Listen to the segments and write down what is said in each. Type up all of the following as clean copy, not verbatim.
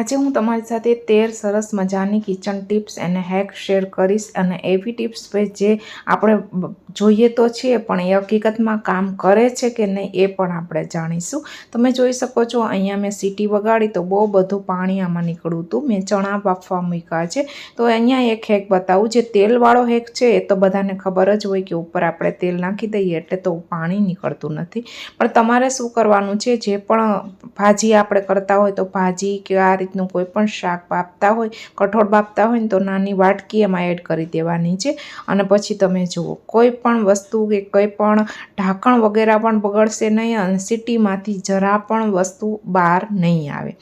આજે હું તમારી સાથે 13 સરસ મજાની કિચન ટિપ્સ અને હેક શેર કરીશ અને એવી ટિપ્સ જે આપણે જોઈએ તો છીએ પણ એ હકીકતમાં કામ કરે છે કે નહીં એ પણ આપણે જાણીશું। તમે જોઈ શકો છો અહીંયા મેં સીટી વગાડી તો બહુ બધું પાણી આમાં નીકળ્યું હતું। મેં ચણા બાફવા મૂક્યા છે તો અહીંયા એક હેક બતાવું। જે તેલવાળો હેક છે એ તો બધાને ખબર જ હોય કે ઉપર આપણે તેલ નાખી દઈએ એટલે તો પાણી નીકળતું નથી, પણ તમારે શું કરવાનું છે, જે પણ ભાજી આપણે કરતા હોય તો ભાજી કે આ રીતનું કોઈ પણ શાક બાફતા હોય, કઠોળ બાફતા હોય ને તો નાની વાટકી એમાં એડ કરી દેવાની છે અને પછી તમે જુઓ કોઈ પણ વસ્તુ કે કોઈ પણ ઢાંકણ વગેરે પણ બગડશે નહીં અને સીટીમાંથી જરા પણ વસ્તુ બહાર નહીં આવે।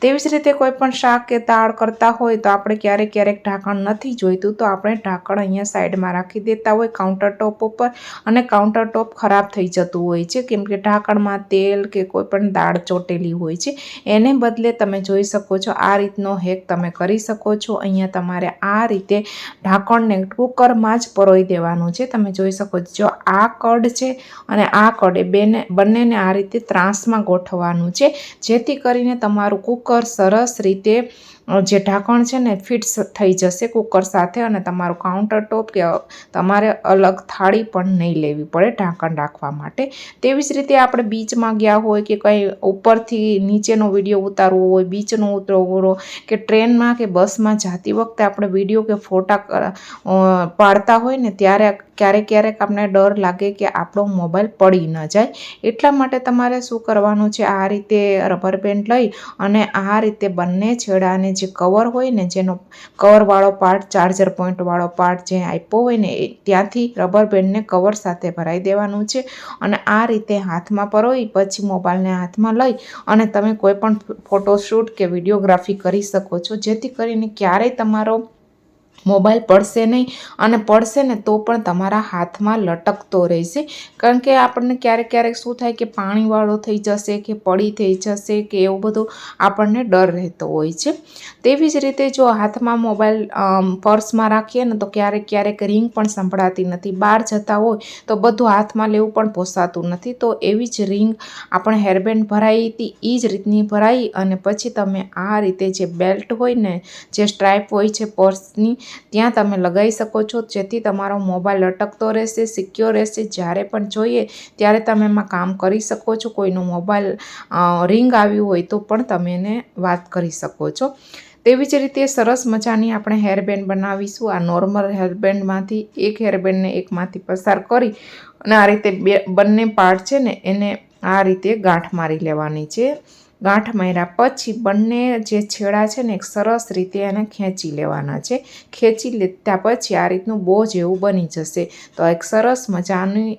તેવી જ રીતે કોઈ પણ શાક કે દાળ કરતા હોય તો આપણે ક્યારેક ઢાંકણ નથી જોઈતું તો આપણે ઢાંકણ અહીંયા સાઈડમાં રાખી દેતા હોય કાઉન્ટર ટોપ ઉપર અને કાઉન્ટર ટોપ ખરાબ થઈ જતું હોય છે કેમ કે ઢાંકણમાં તેલ કે કોઈ પણ દાળ ચોટેલી હોય છે। એને બદલે તમે જોઈ શકો છો આ રીતનો હેક તમે કરી શકો છો। અહીંયા તમારે આ રીતે ઢાંકણને કુકરમાં જ પરોઈ દેવાનું છે। તમે જોઈ શકો છો જો આ કડ છે અને આ કડ એ બંનેને આ રીતે ત્રાસમાં ગોઠવવાનું છે જેથી કરીને તમારું કુકર સરસ રીતે જે ઢાંકણ છે ને ફિટ થઈ જશે કુકર સાથે અને તમારું કાઉન્ટર ટોપ કે તમારે અલગ થાળી પણ નહીં લેવી પડે ઢાંકણ રાખવા માટે। તેવી જ રીતે આપણે બીચમાં ગયા હોય કે કંઈ ઉપરથી નીચેનો વિડીયો ઉતારવો હોય, બીચનો ઉતરવો કે ટ્રેનમાં કે બસમાં જતી વખતે આપણે વિડીયો કે ફોટા પાડતા હોય ને ત્યારે ક્યારેક આપણને ડર લાગે કે આપણો મોબાઈલ પડી ન જાય, એટલા માટે તમારે શું કરવાનું છે, આ રીતે રબર બેન્ડ લઈ અને આ રીતે બંને છેડાને જે કવર હોય ને જેનો કવરવાળો પાર્ટ ચાર્જર પોઈન્ટવાળો પાર્ટ જે આપ્યો હોય ને ત્યાંથી રબર બેન્ડને કવર સાથે ભરાઈ દેવાનું છે અને આ રીતે હાથમાં પરોઈ પછી મોબાઈલને હાથમાં લઈ અને તમે કોઈ પણ ફોટોશૂટ કે વિડીયોગ્રાફી કરી શકો છો જેથી કરીને ક્યારેય તમારો મોબાઈલ પડશે નહીં અને પડશે ને તો પણ તમારા હાથમાં લટકતો રહેશે કારણ કે આપણને ક્યારેક શું થાય કે પાણીવાળો થઈ જશે કે પડી થઈ જશે કે એવું બધું આપણને ડર રહેતો હોય છે। તેવી જ રીતે જો હાથમાં મોબાઈલ પર્સમાં રાખીએ ને તો ક્યારેક રિંગ પણ સંભળાતી નથી, બહાર જતા હોય તો બધું હાથમાં લેવું પણ પોસાતું નથી, તો એવી જ રિંગ આપણે હેરબેન્ડ ભરાઈ હતી એ જ રીતની ભરાઈ અને પછી તમે આ રીતે જે બેલ્ટ હોય ને જે સ્ટ્રાઇપ હોય છે પર્સની ત્યાં તમે લગાવી શકો છો જેથી તમારો મોબાઈલ લટકતો રહેશે, સિક્યોર રહેશે, જ્યારે પણ જોઈએ ત્યારે તમે એમાં કામ કરી શકો છો। કોઈનો મોબાઈલ રિંગ આવ્યું હોય તો પણ તમે એને વાત કરી શકો છો। તેવી જ રીતે સરસ મજાની આપણે હેરબેન્ડ બનાવીશું। આ નોર્મલ હેરબેન્ડમાંથી એક હેરબેન્ડને એકમાંથી પસાર કરી અને આ રીતે બંને પાર્ટ છે ને એને આ રીતે ગાંઠ મારી લેવાની છે। ગાંઠ માર્યા પછી બંને જે છેડા છે ને એક સરસ રીતે એને ખેંચી લેવાના છે। ખેંચી લીધા પછી આ રીતનું બોજ એવું બની જશે તો એક સરસ મજાની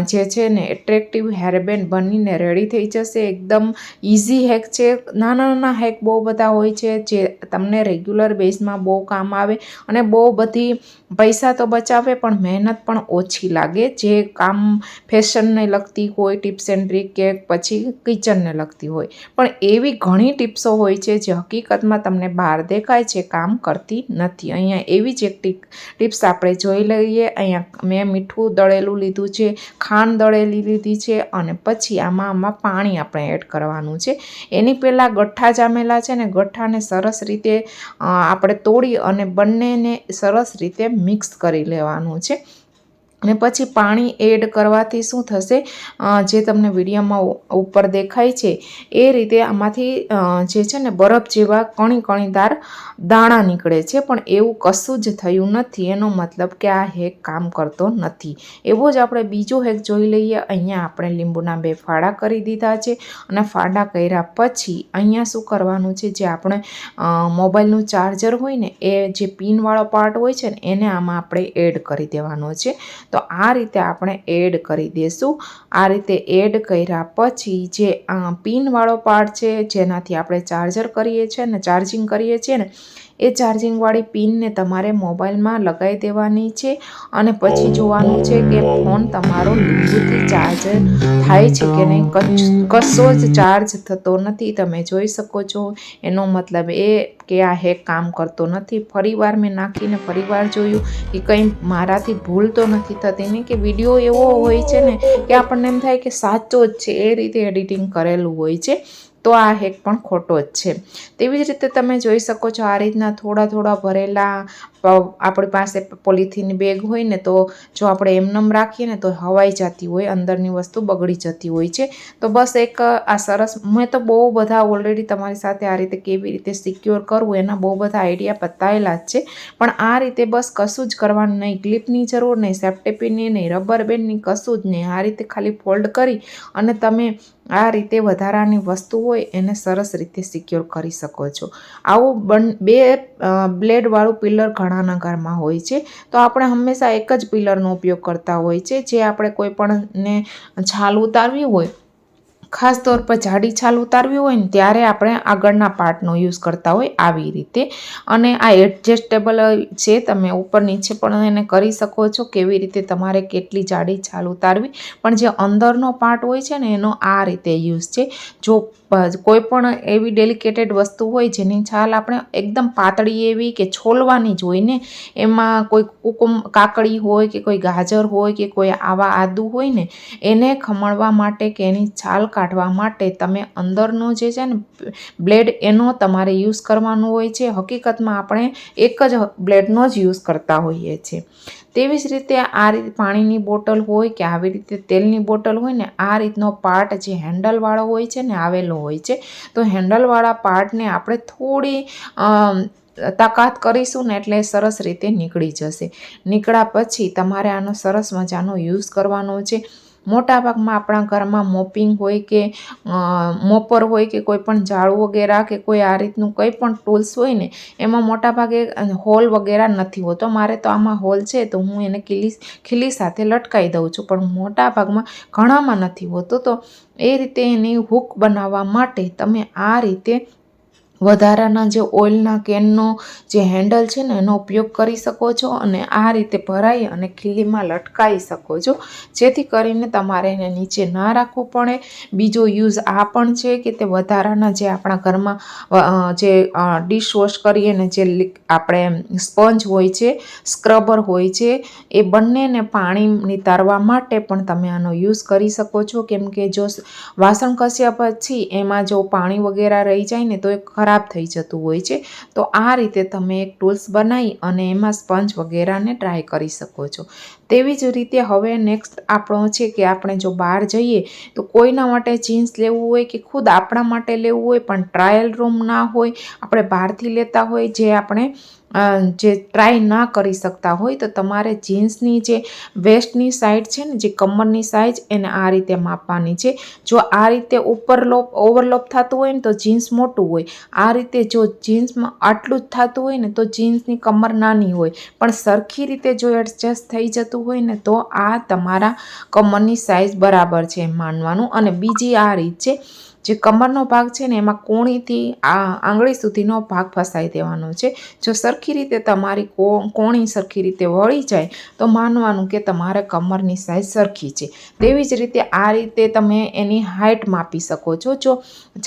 જે છે ને એટ્રેક્ટિવ હેરબેન્ડ બનીને રેડી થઈ જશે। એકદમ ઇઝી હેક છે, નાના હેક બહુ બધા હોય છે જે તમને રેગ્યુલર બેઝમાં બહુ કામ આવે અને બહુ બધી પૈસા તો બચાવે પણ મહેનત પણ ઓછી લાગે। જે કામ ફેશનને લગતી હોય ટિપ્સ એન્ડ ટ્રીક કે પછી કિચનને લગતી હોય પણ એવી ઘણી ટિપ્સો હોય છે જે હકીકતમાં તમને બહાર દેખાય છે કામ કરતી નથી। અહીંયા એવી જ એક ટિપ્સ આપણે જોઈ લઈએ। અહીંયા મેં મીઠું દળેલું લીધું છે, ખાંડ દળેલી લીધી છે અને પછી આમાં પાણી આપણે એડ કરવાનું છે। એની પહેલાં ગઠ્ઠા જામેલા છે ને ગઠ્ઠાને સરસ રીતે આપણે તોડી અને બંનેને સરસ રીતે મિક્સ કરી લેવાનું છે અને પછી પાણી એડ કરવાથી શું થશે, જે તમને વિડીયોમાં ઉપર દેખાય છે એ રીતે આમાંથી જે છે ને બરફ જેવા કણીદાર દાણા નીકળે છે પણ એવું કશું જ થયું નથી, એનો મતલબ કે આ હેક કામ કરતો નથી। એવો જ આપણે બીજો હેક જોઈ લઈએ। અહીંયા આપણે લીંબુના 2 ફાડા કરી દીધા છે અને ફાડા કર્યા પછી અહીંયા શું કરવાનું છે, જે આપણે મોબાઈલનું ચાર્જર હોય ને એ જે પિનવાળો પાર્ટ હોય છે ને એને આમાં આપણે એડ કરી દેવાનો છે। તો આ રીતે આપણે એડ કરી દઈશું। આ રીતે એડ કર્યા પછી જે પિનવાળો પાર્ટ છે જેનાથી આપણે ચાર્જર કરીએ છીએ ને ચાર્જિંગ કરીએ છીએ ને એ ચાર્જિંગવાળી પિનને તમારે મોબાઈલમાં લગાવી દેવાની છે અને પછી જોવાનું છે કે ફોન તમારો લીંબુથી ચાર્જ થાય છે કે નહીં। કશો જ ચાર્જ થતો નથી, તમે જોઈ શકો છો। એનો મતલબ એ કે આ હેક કામ કરતો નથી। ફરીવાર મેં નાખીને ફરીવાર જોયું કે કંઈ મારાથી ભૂલ તો નથી થતી ને કે વિડીયો એવો હોય છે ને કે આપણને એમ થાય કે સાચો જ છે એ રીતે એડિટિંગ કરેલું હોય છે। તો આ હેક પણ ખોટો જ છે. તેવી જ રીતે તમે જોઈ શકો છો આ રીતના થોડા થોડા ભરેલા આપણી પાસે પોલિથીન બેગ હોય ને તો જો આપણે એમનેમ રાખીએ ને તો હવાઈ જતી હોય, અંદરની વસ્તુ બગડી જતી હોય છે. તો બસ એક આ સરસ, મેં તો બહુ બધા ઓલરેડી તમારી સાથે આ રીતે કેવી રીતે સિક્યોર કરવું એના બહુ બધા આઈડિયા બતાવેલા જ છે. પણ આ રીતે બસ કશું જ કરવાનું નહીં, ક્લિપની જરૂર નહીં, સેફ્ટી પિનની નહીં, રબર બેન્ડની કશું જ નહીં. આ રીતે ખાલી ફોલ્ડ કરી અને તમે આ રીતે વધારાની વસ્તુ હોય એને સરસ રીતે સિક્યોર કરી શકો છો. આવું બે બ્લેડવાળું પિલર ઘણાના ઘરમાં હોય છે. તો આપણે હંમેશા એક જ પિલરનો ઉપયોગ કરતા હોય છે. જે આપણે કોઈ પણને છાલ ઉતારવી હોય, ખાસ તौर પર જાડી છાલ ઉતારવી હોય ને ત્યારે આપણે આગળના પાર્ટનો યુઝ કરતા હોય આવી રીતે. અને આ એડજસ્ટેબલ છે, તમે ઉપર નીચે પણ એને કરી શકો છો કેવી રીતે તમારે કેટલી જાડી છાલ ઉતારવી. પણ જે અંદરનો પાર્ટ હોય છે ને એનો આ રીતે યુઝ છે. જો કોઈ પણ એવી ડેલિકેટેડ વસ્તુ હોય જેની છાલ આપણે એકદમ પાતળી એવી કે છોલવાની જ હોય ને, એમાં કોઈ કાકડી હોય કે કોઈ ગાજર હોય કે કોઈ આવા આદુ હોય ને, એને ખમણવા માટે કે એની છાલ કાઢવા માટે તમે અંદરનો જે છે ને બ્લેડ એનો તમારે યુઝ કરવાનો હોય છે. હકીકતમાં આપણે એક જ બ્લેડનો જ યુઝ કરતા હોઈએ છીએ. તેવી જ રીતે આ રીતે પાણીની બોટલ હોય કે આવી રીતે તેલની બોટલ હોય ને, આ રીતનો પાર્ટ જે હેન્ડલવાળો હોય છે ને આવેલો હોય છે. તો હેન્ડલવાળા પાર્ટને આપણે થોડી તાકાત કરીશું ને એટલે સરસ રીતે નીકળી જશે. નીકળ્યા પછી તમારે આનો સરસ મજાનો યુઝ કરવાનો છે. મોટાભાગમાં આપણા ઘરમાં મોપિંગ હોય કે મોપર હોય કે કોઈ પણ ઝાડુ વગેરે કે કોઈ આ રીતનું કંઈ પણ ટૂલ્સ હોય ને એમાં મોટાભાગે હોલ વગેરે નથી હોતો. મારે તો આમાં હોલ છે તો હું એને ખીલી સાથે લટકાવી દઉં છું, પણ મોટા ભાગમાં ઘણામાં નથી હોતો. તો એ રીતે એની હૂક બનાવવા માટે તમે આ રીતે વધારાના જે ઓઇલના કેનનો જે હેન્ડલ છે ને એનો ઉપયોગ કરી શકો છો અને આ રીતે ભરાઈ અને ખીલીમાં લટકાવી શકો છો, જેથી કરીને તમારે એને નીચે ના રાખવું પડે. બીજો યુઝ આ પણ છે કે તે વધારાના જે આપણા ઘરમાં જે ડિશવોશ કરીએ ને જે આપણે સ્પંજ હોય છે, સ્ક્રબર હોય છે, એ બંનેને પાણી નિતારવા માટે પણ તમે આનો યુઝ કરી શકો છો. કેમ કે જો વાસણ ઘસ્યા પછી એમાં જો પાણી વગેરે રહી જાય ને તો એ ખરાબ થઈ જતું હોય છે. તો આ રીતે તમે એક ટૂલ્સ બનાવી અને એમાં સ્પંજ વગેરેને ટ્રાય કરી શકો છો. તેવી જ રીતે હવે નેક્સ્ટ આપણો છે કે આપણે જો બહાર જઈએ તો કોઈના માટે જીન્સ લેવું હોય કે ખુદ આપણા માટે લેવું હોય પણ ટ્રાયલ રૂમ ના હોય, આપણે બહારથી લેતા હોય જે આપણે જે ટ્રાય ના કરી શકતા હોય, તો તમારે જીન્સની જે વેસ્ટની સાઈડ છે ને જે કમરની સાઈઝ એને આ રીતે માપવાની છે. જો આ રીતે ઓવરલોપ થતું હોય ને તો જીન્સ મોટું હોય. આ રીતે જો જીન્સમાં આટલું જ થતું હોય ને તો જીન્સની કમર નાની હોય. પણ સરખી રીતે જો એડજસ્ટ થઈ જતું હોય ને તો આ તમારા કમરની સાઈઝ બરાબર છે એમ માનવાનું. અને બીજી આ રીત છે, જે કમરનો ભાગ છે ને એમાં કોણીથી આંગળી સુધીનો ભાગ ફસાઈ દેવાનો છે. જો સરખી રીતે તમારી કોણી સરખી રીતે વળી જાય તો માનવાનું કે તમારે કમરની સાઈઝ સરખી છે. તેવી જ રીતે આ રીતે તમે એની હાઇટ માપી શકો છો. જો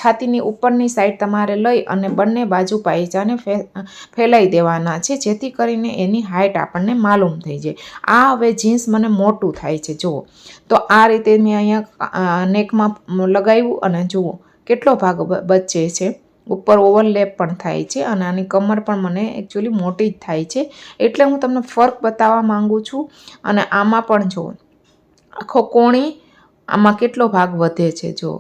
છાતીની ઉપરની સાઈડ તમારે લઈ અને બંને બાજુ પાયજાને ફેલાઈ દેવાના છે, જેથી કરીને એની હાઇટ આપણને માલુમ થઈ જાય. આ હવે જીન્સ મને મોટું થાય છે જુઓ. તો આ રીતે મેં અહીંયા નેકમાં લગાવ્યું અને જુઓ કેટલો ભાગ બચે છે. ઉપર ઓવરલેપ પણ થાય છે અને આની કમર પણ મને એકચ્યુઅલી મોટી જ થાય છે. એટલે હું તમને ફર્ક બતાવવા માંગુ છું. અને આમાં પણ જુઓ આખો કોણી આમાં કેટલો ભાગ વધે છે જુઓ.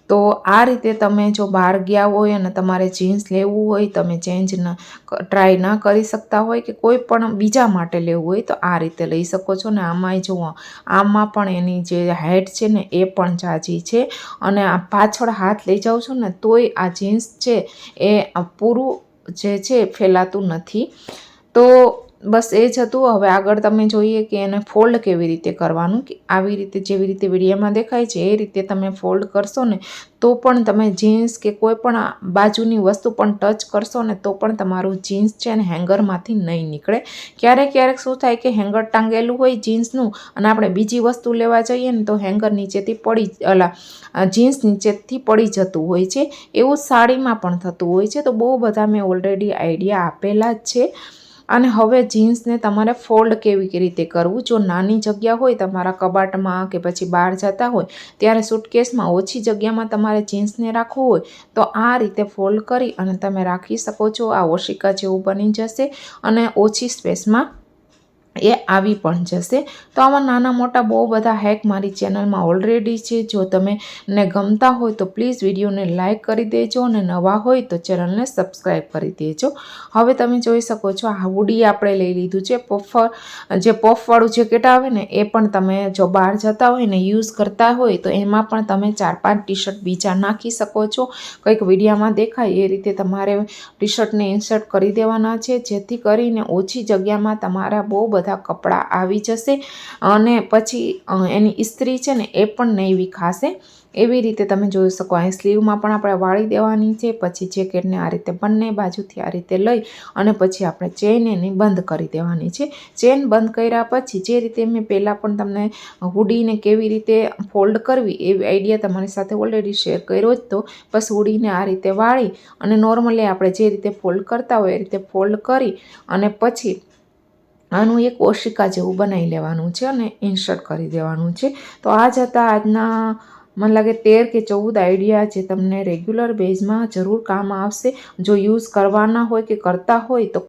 તો આ રીતે તમે જો બહાર ગયા હોય અને તમારે જીન્સ લેવું હોય, તમે ટ્રાય ના કરી શકતા હોય કે કોઈ પણ બીજા માટે લેવું હોય તો આ રીતે લઈ શકો છો. ને આમાંય જુઓ આમાં પણ એની જે હાઇટ છે ને એ પણ જાજી છે. અને આ પાછળ હાથ લઈ જાઉં છું ને તોય આ જીન્સ છે એ પૂરું જે છે ફેલાતું નથી. તો બસ એ જ હતું. હવે આગળ તમે જોઈએ કે એને ફોલ્ડ કેવી રીતે કરવાનું, કે આવી રીતે જેવી રીતે વિડીયોમાં દેખાય છે એ રીતે તમે ફોલ્ડ કરશો ને તો પણ તમે જીન્સ કે કોઈ પણ બાજુની વસ્તુ પણ ટચ કરશો ને તો પણ તમારું જીન્સ છે ને હેંગરમાંથી નહીં નીકળે. ક્યારેક શું થાય કે હેંગર ટાંગેલું હોય જીન્સનું અને આપણે બીજી વસ્તુ લેવા જઈએ ને તો હેંગર નીચેથી જીન્સ નીચેથી પડી જતું હોય છે. એવું સાડીમાં પણ થતું હોય છે. તો બહુ બધા મેં ઓલરેડી આઈડિયા આપેલા જ છે. અને હવે જીન્સને તમારે ફોલ્ડ કેવી રીતે કરવું, જો નાની જગ્યા હોય તમારા કબાટમાં કે પછી બહાર જતા હોય ત્યારે સૂટકેસમાં ઓછી જગ્યામાં તમારે જીન્સને રાખવું હોય તો આ રીતે ફોલ્ડ કરી અને તમે રાખી શકો છો. આ ઓશિકા જેવું બની જશે અને ઓછી સ્પેસમાં એ આવી પણ જશે. તો આવા નાના મોટા બહુ બધા હેક મારી ચેનલમાં ઓલરેડી છે. જો તમે ને ગમતા હોય તો પ્લીઝ વિડીયોને લાઇક કરી દેજો અને નવા હોય તો ચેનલને સબસ્ક્રાઈબ કરી દેજો. હવે તમે જોઈ શકો છો આ હુડી આપણે લઈ લીધું છે. જે પફવાળું જેકેટ આવે ને એ પણ તમે જો બહાર જતા હોય ને યુઝ કરતા હોય તો એમાં પણ તમે 4-5 ટી શર્ટ બીજા નાખી શકો છો. કંઈક વિડીયામાં દેખાય એ રીતે તમારે ટી શર્ટને ઇન્સર્ટ કરી દેવાના છે, જેથી કરીને ઓછી જગ્યામાં તમારા બહુ બધા કપડાં આવી જશે અને પછી એની ઇસ્ત્રી છે ને એ પણ નહીં વિખાશે. એવી રીતે તમે જોઈ શકો. અહીં સ્લીવમાં પણ આપણે વાળી દેવાની છે. પછી જેકેટને આ રીતે બંને બાજુથી આ રીતે લઈ અને પછી આપણે ચેન એની બંધ કરી દેવાની છે. ચેન બંધ કર્યા પછી જે રીતે મેં પહેલાં પણ તમને હુડીને કેવી રીતે ફોલ્ડ કરવી એવી આઈડિયા તમારી સાથે ઓલરેડી શેર કર્યો જ તો. બસ હુડીને આ રીતે વાળી અને નોર્મલી આપણે જે રીતે ફોલ્ડ કરતા હોય એ રીતે ફોલ્ડ કરી અને પછી આનું એક ઓશિકા જેવું બનાવી લેવાનું છે અને ઇન્સર્ટ કરી દેવાનું છે. તો આ જ હતા આજના મને લાગે 13 કે 14 આઈડિયા જે તમને રેગ્યુલર બેઝમાં જરૂર કામ આવશે. જો યુઝ કરવાના હોય કે કરતા હોય તો